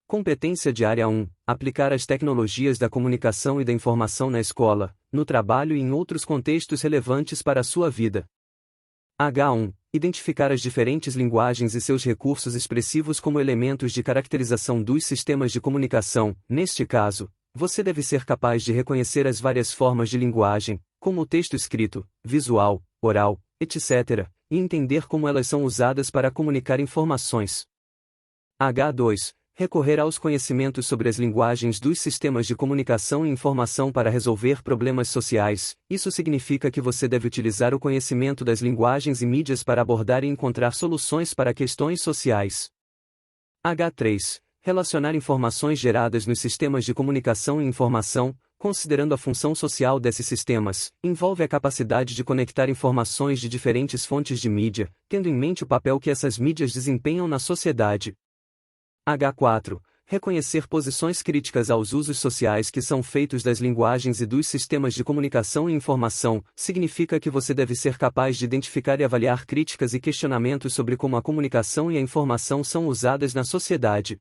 Competência de área 1. Aplicar as tecnologias da comunicação e da informação na escola, no trabalho e em outros contextos relevantes para a sua vida. H1. Identificar as diferentes linguagens e seus recursos expressivos como elementos de caracterização dos sistemas de comunicação. Neste caso, você deve ser capaz de reconhecer as várias formas de linguagem, como o texto escrito, visual, oral, etc., e entender como elas são usadas para comunicar informações. H2. Recorrer aos conhecimentos sobre as linguagens dos sistemas de comunicação e informação para resolver problemas sociais. Isso significa que você deve utilizar o conhecimento das linguagens e mídias para abordar e encontrar soluções para questões sociais. H3. Relacionar informações geradas nos sistemas de comunicação e informação, considerando a função social desses sistemas, envolve a capacidade de conectar informações de diferentes fontes de mídia, tendo em mente o papel que essas mídias desempenham na sociedade. H4. Reconhecer posições críticas aos usos sociais que são feitos das linguagens e dos sistemas de comunicação e informação, significa que você deve ser capaz de identificar e avaliar críticas e questionamentos sobre como a comunicação e a informação são usadas na sociedade.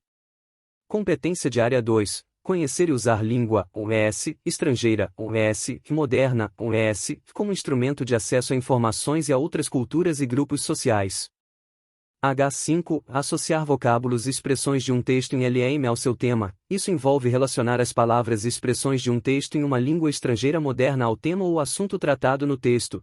Competência de área 2. Conhecer e usar língua, OS, estrangeira, OS, moderna, OS, como instrumento de acesso a informações e a outras culturas e grupos sociais. H5. Associar vocábulos e expressões de um texto em LM ao seu tema. Isso envolve relacionar as palavras e expressões de um texto em uma língua estrangeira moderna ao tema ou assunto tratado no texto.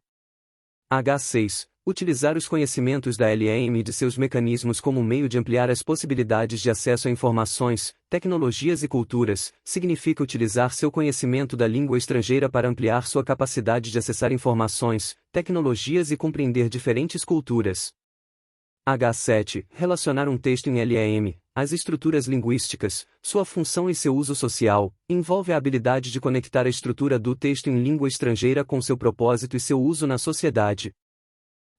H6. Utilizar os conhecimentos da LM e de seus mecanismos como meio de ampliar as possibilidades de acesso a informações, tecnologias e culturas, significa utilizar seu conhecimento da língua estrangeira para ampliar sua capacidade de acessar informações, tecnologias e compreender diferentes culturas. H7. Relacionar um texto em LM, as estruturas linguísticas, sua função e seu uso social, envolve a habilidade de conectar a estrutura do texto em língua estrangeira com seu propósito e seu uso na sociedade.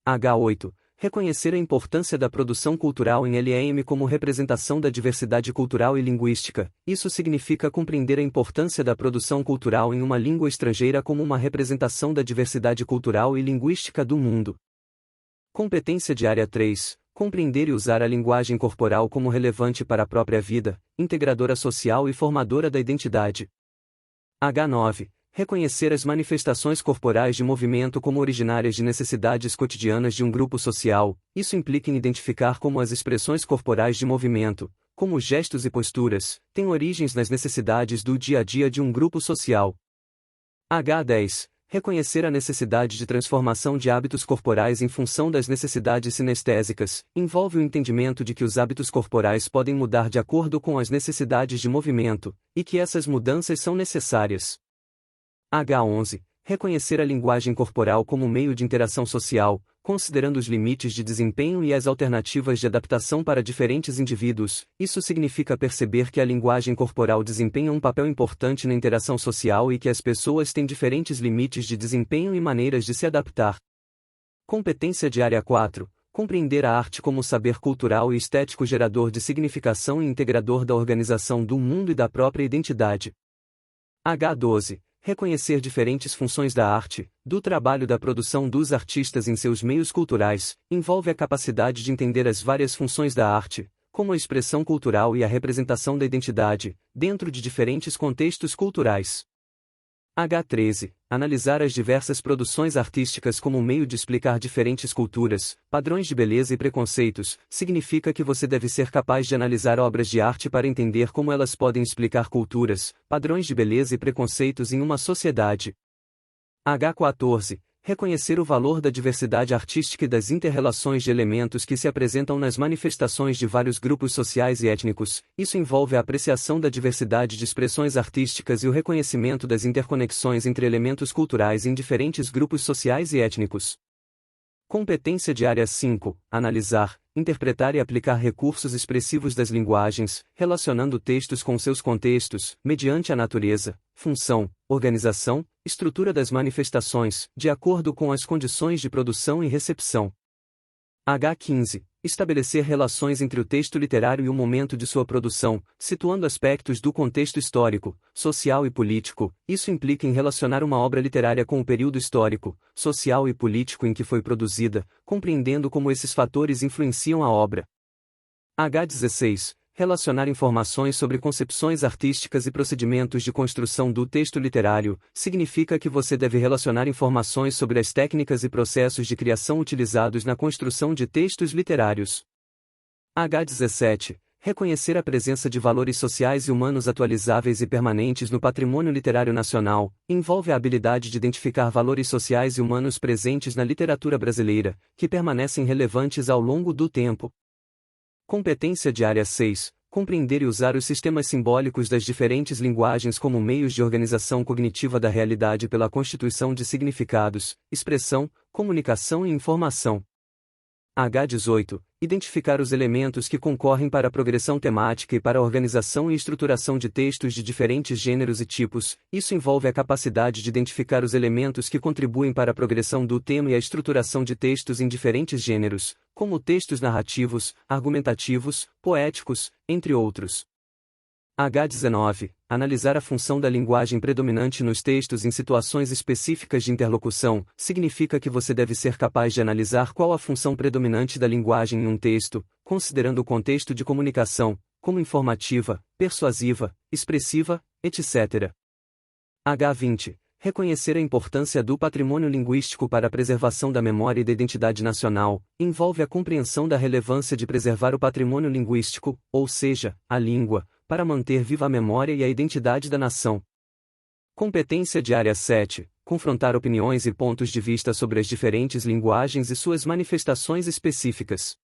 H8. Reconhecer a importância da produção cultural em LM como representação da diversidade cultural e linguística. Isso significa compreender a importância da produção cultural em uma língua estrangeira como uma representação da diversidade cultural e linguística do mundo. Competência de área 3. Compreender e usar a linguagem corporal como relevante para a própria vida, integradora social e formadora da identidade. H9. Reconhecer as manifestações corporais de movimento como originárias de necessidades cotidianas de um grupo social. Isso implica em identificar como as expressões corporais de movimento, como gestos e posturas, têm origens nas necessidades do dia a dia de um grupo social. H10. Reconhecer a necessidade de transformação de hábitos corporais em função das necessidades sinestésicas, envolve o entendimento de que os hábitos corporais podem mudar de acordo com as necessidades de movimento, e que essas mudanças são necessárias. H11. Reconhecer a linguagem corporal como meio de interação social, considerando os limites de desempenho e as alternativas de adaptação para diferentes indivíduos. Isso significa perceber que a linguagem corporal desempenha um papel importante na interação social e que as pessoas têm diferentes limites de desempenho e maneiras de se adaptar. Competência de área 4. Compreender a arte como saber cultural e estético gerador de significação e integrador da organização do mundo e da própria identidade. H12. Reconhecer diferentes funções da arte, do trabalho da produção dos artistas em seus meios culturais, envolve a capacidade de entender as várias funções da arte, como a expressão cultural e a representação da identidade, dentro de diferentes contextos culturais. H13. Analisar as diversas produções artísticas como um meio de explicar diferentes culturas, padrões de beleza e preconceitos, significa que você deve ser capaz de analisar obras de arte para entender como elas podem explicar culturas, padrões de beleza e preconceitos em uma sociedade. H14. Reconhecer o valor da diversidade artística e das inter-relações de elementos que se apresentam nas manifestações de vários grupos sociais e étnicos. Isso envolve a apreciação da diversidade de expressões artísticas e o reconhecimento das interconexões entre elementos culturais em diferentes grupos sociais e étnicos. Competência de área 5. Analisar, interpretar e aplicar recursos expressivos das linguagens, relacionando textos com seus contextos, mediante a natureza, função, organização, estrutura das manifestações, de acordo com as condições de produção e recepção. H15. Estabelecer relações entre o texto literário e o momento de sua produção, situando aspectos do contexto histórico, social e político. Isso implica em relacionar uma obra literária com o período histórico, social e político em que foi produzida, compreendendo como esses fatores influenciam a obra. H16. relacionar informações sobre concepções artísticas e procedimentos de construção do texto literário, significa que você deve relacionar informações sobre as técnicas e processos de criação utilizados na construção de textos literários. H17. Reconhecer a presença de valores sociais e humanos atualizáveis e permanentes no patrimônio literário nacional, envolve a habilidade de identificar valores sociais e humanos presentes na literatura brasileira, que permanecem relevantes ao longo do tempo. Competência de área 6. Compreender e usar os sistemas simbólicos das diferentes linguagens como meios de organização cognitiva da realidade pela constituição de significados, expressão, comunicação e informação. H18. Identificar os elementos que concorrem para a progressão temática e para a organização e estruturação de textos de diferentes gêneros e tipos. Isso envolve a capacidade de identificar os elementos que contribuem para a progressão do tema e a estruturação de textos em diferentes gêneros, como textos narrativos, argumentativos, poéticos, entre outros. H19. Analisar a função da linguagem predominante nos textos em situações específicas de interlocução, significa que você deve ser capaz de analisar qual a função predominante da linguagem em um texto, considerando o contexto de comunicação, como informativa, persuasiva, expressiva, etc. H20. Reconhecer a importância do patrimônio linguístico para a preservação da memória e da identidade nacional, envolve a compreensão da relevância de preservar o patrimônio linguístico, ou seja, a língua, para manter viva a memória e a identidade da nação. Competência de área 7. Confrontar opiniões e pontos de vista sobre as diferentes linguagens e suas manifestações específicas.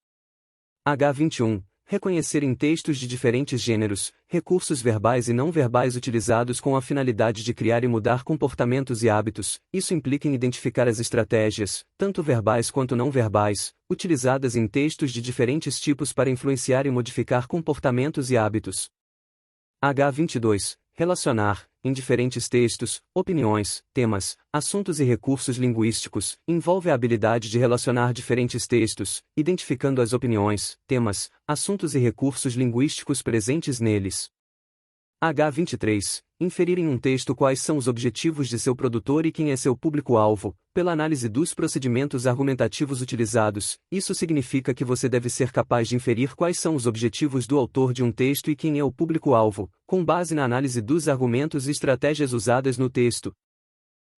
H21. Reconhecer em textos de diferentes gêneros, recursos verbais e não verbais utilizados com a finalidade de criar e mudar comportamentos e hábitos. Isso implica em identificar as estratégias, tanto verbais quanto não verbais, utilizadas em textos de diferentes tipos para influenciar e modificar comportamentos e hábitos. H22. Relacionar, em diferentes textos, opiniões, temas, assuntos e recursos linguísticos, envolve a habilidade de relacionar diferentes textos, identificando as opiniões, temas, assuntos e recursos linguísticos presentes neles. H23. Inferir em um texto quais são os objetivos de seu produtor e quem é seu público-alvo, pela análise dos procedimentos argumentativos utilizados. Isso significa que você deve ser capaz de inferir quais são os objetivos do autor de um texto e quem é o público-alvo, com base na análise dos argumentos e estratégias usadas no texto.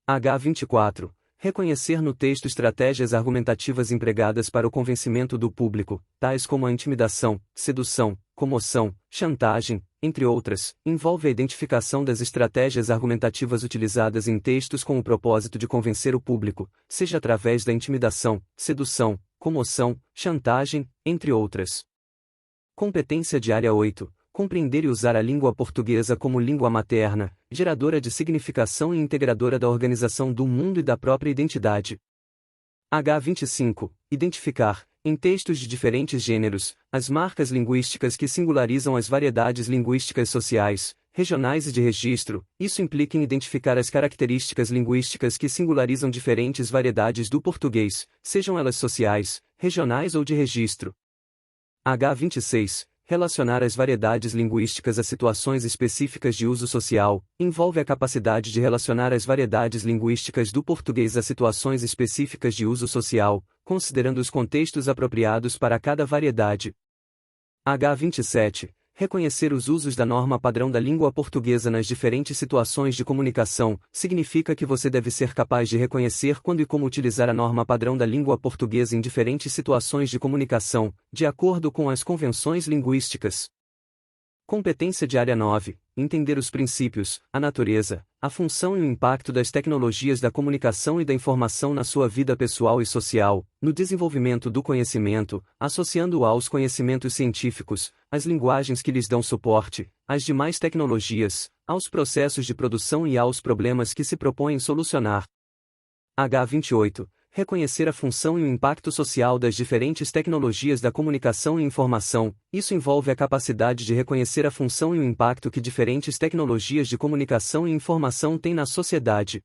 H24. Reconhecer no texto estratégias argumentativas empregadas para o convencimento do público, tais como a intimidação, sedução, comoção, chantagem, entre outras, envolve a identificação das estratégias argumentativas utilizadas em textos com o propósito de convencer o público, seja através da intimidação, sedução, comoção, chantagem, entre outras. Competência de área 8. Compreender e usar a língua portuguesa como língua materna, geradora de significação e integradora da organização do mundo e da própria identidade. H25. Identificar, em textos de diferentes gêneros, as marcas linguísticas que singularizam as variedades linguísticas sociais, regionais e de registro. Isso implica em identificar as características linguísticas que singularizam diferentes variedades do português, sejam elas sociais, regionais ou de registro. H26. Relacionar as variedades linguísticas a situações específicas de uso social, envolve a capacidade de relacionar as variedades linguísticas do português a situações específicas de uso social, considerando os contextos apropriados para cada variedade. H27. Reconhecer os usos da norma padrão da língua portuguesa nas diferentes situações de comunicação, significa que você deve ser capaz de reconhecer quando e como utilizar a norma padrão da língua portuguesa em diferentes situações de comunicação, de acordo com as convenções linguísticas. Competência de área 9. Entender os princípios, a natureza, a função e o impacto das tecnologias da comunicação e da informação na sua vida pessoal e social, no desenvolvimento do conhecimento, associando-o aos conhecimentos científicos, às linguagens que lhes dão suporte, às demais tecnologias, aos processos de produção e aos problemas que se propõem solucionar. H28. Reconhecer a função e o impacto social das diferentes tecnologias da comunicação e informação. Isso envolve a capacidade de reconhecer a função e o impacto que diferentes tecnologias de comunicação e informação têm na sociedade.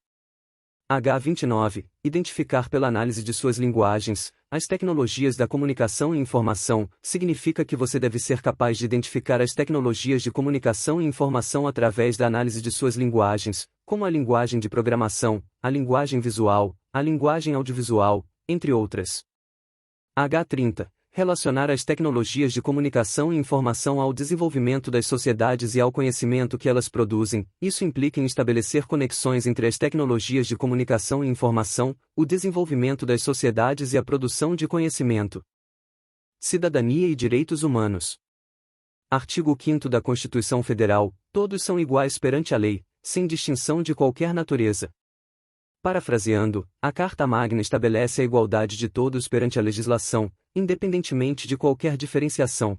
H29. Identificar pela análise de suas linguagens, as tecnologias da comunicação e informação, significa que você deve ser capaz de identificar as tecnologias de comunicação e informação através da análise de suas linguagens, como a linguagem de programação, a linguagem visual, a linguagem audiovisual, entre outras. H30. relacionar as tecnologias de comunicação e informação ao desenvolvimento das sociedades e ao conhecimento que elas produzem. Isso implica em estabelecer conexões entre as tecnologias de comunicação e informação, o desenvolvimento das sociedades e a produção de conhecimento. Cidadania e direitos humanos. Artigo 5º da Constituição Federal: todos são iguais perante a lei, sem distinção de qualquer natureza. Parafraseando, a Carta Magna estabelece a igualdade de todos perante a legislação, independentemente de qualquer diferenciação.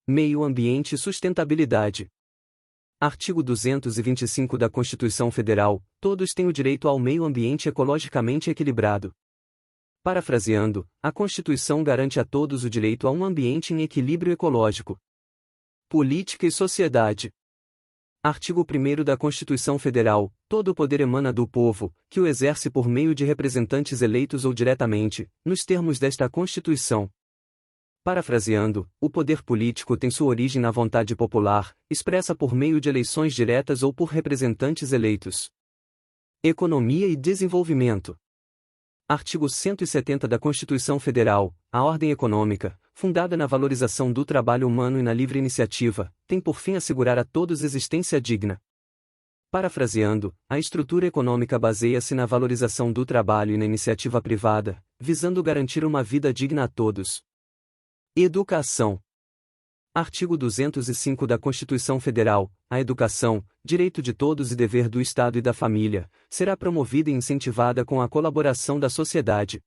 Meio ambiente e sustentabilidade. Artigo 225 da Constituição Federal: todos têm o direito ao meio ambiente ecologicamente equilibrado. Parafraseando, a Constituição garante a todos o direito a um ambiente em equilíbrio ecológico. Política e sociedade. Artigo 1º da Constituição Federal: todo o poder emana do povo, que o exerce por meio de representantes eleitos ou diretamente, nos termos desta Constituição. Parafraseando, o poder político tem sua origem na vontade popular, expressa por meio de eleições diretas ou por representantes eleitos. Economia e desenvolvimento. Artigo 170 da Constituição Federal: a ordem econômica, fundada na valorização do trabalho humano e na livre iniciativa, tem por fim assegurar a todos existência digna. Parafraseando, a estrutura econômica baseia-se na valorização do trabalho e na iniciativa privada, visando garantir uma vida digna a todos. Educação. Artigo 205 da Constituição Federal: a educação, direito de todos e dever do Estado e da família, será promovida e incentivada com a colaboração da sociedade.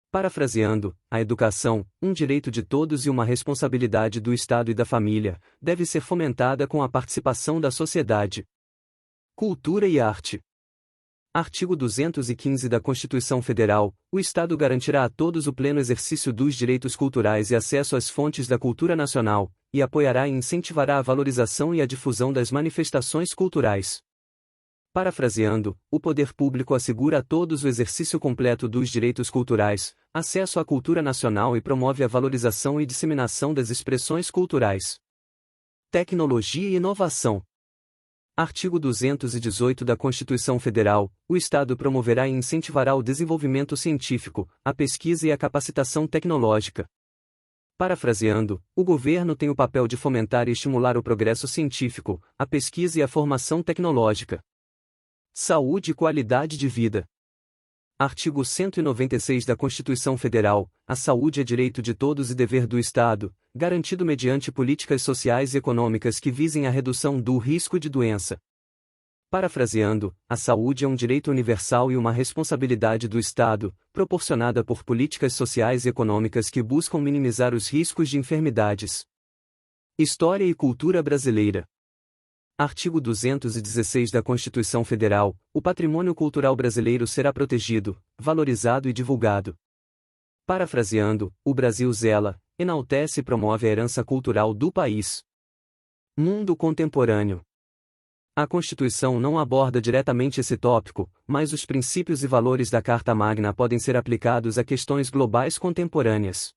Parafraseando, a educação, um direito de todos e uma responsabilidade do Estado e da família, deve ser fomentada com a participação da sociedade. Cultura e arte. Artigo 215 da Constituição Federal: o Estado garantirá a todos o pleno exercício dos direitos culturais e acesso às fontes da cultura nacional, e apoiará e incentivará a valorização e a difusão das manifestações culturais. Parafraseando, o poder público assegura a todos o exercício completo dos direitos culturais, acesso à cultura nacional e promove a valorização e disseminação das expressões culturais. Tecnologia e inovação. Artigo 218 da Constituição Federal: o Estado promoverá e incentivará o desenvolvimento científico, a pesquisa e a capacitação tecnológica. Parafraseando, o governo tem o papel de fomentar e estimular o progresso científico, a pesquisa e a formação tecnológica. Saúde e qualidade de vida. Artigo 196 da Constituição Federal: a saúde é direito de todos e dever do Estado, garantido mediante políticas sociais e econômicas que visem a redução do risco de doença. Parafraseando, a saúde é um direito universal e uma responsabilidade do Estado, proporcionada por políticas sociais e econômicas que buscam minimizar os riscos de enfermidades. História e cultura brasileira. Artigo 216 da Constituição Federal: o patrimônio cultural brasileiro será protegido, valorizado e divulgado. Parafraseando, o Brasil zela, enaltece e promove a herança cultural do país. Mundo contemporâneo. A Constituição não aborda diretamente esse tópico, mas os princípios e valores da Carta Magna podem ser aplicados a questões globais contemporâneas.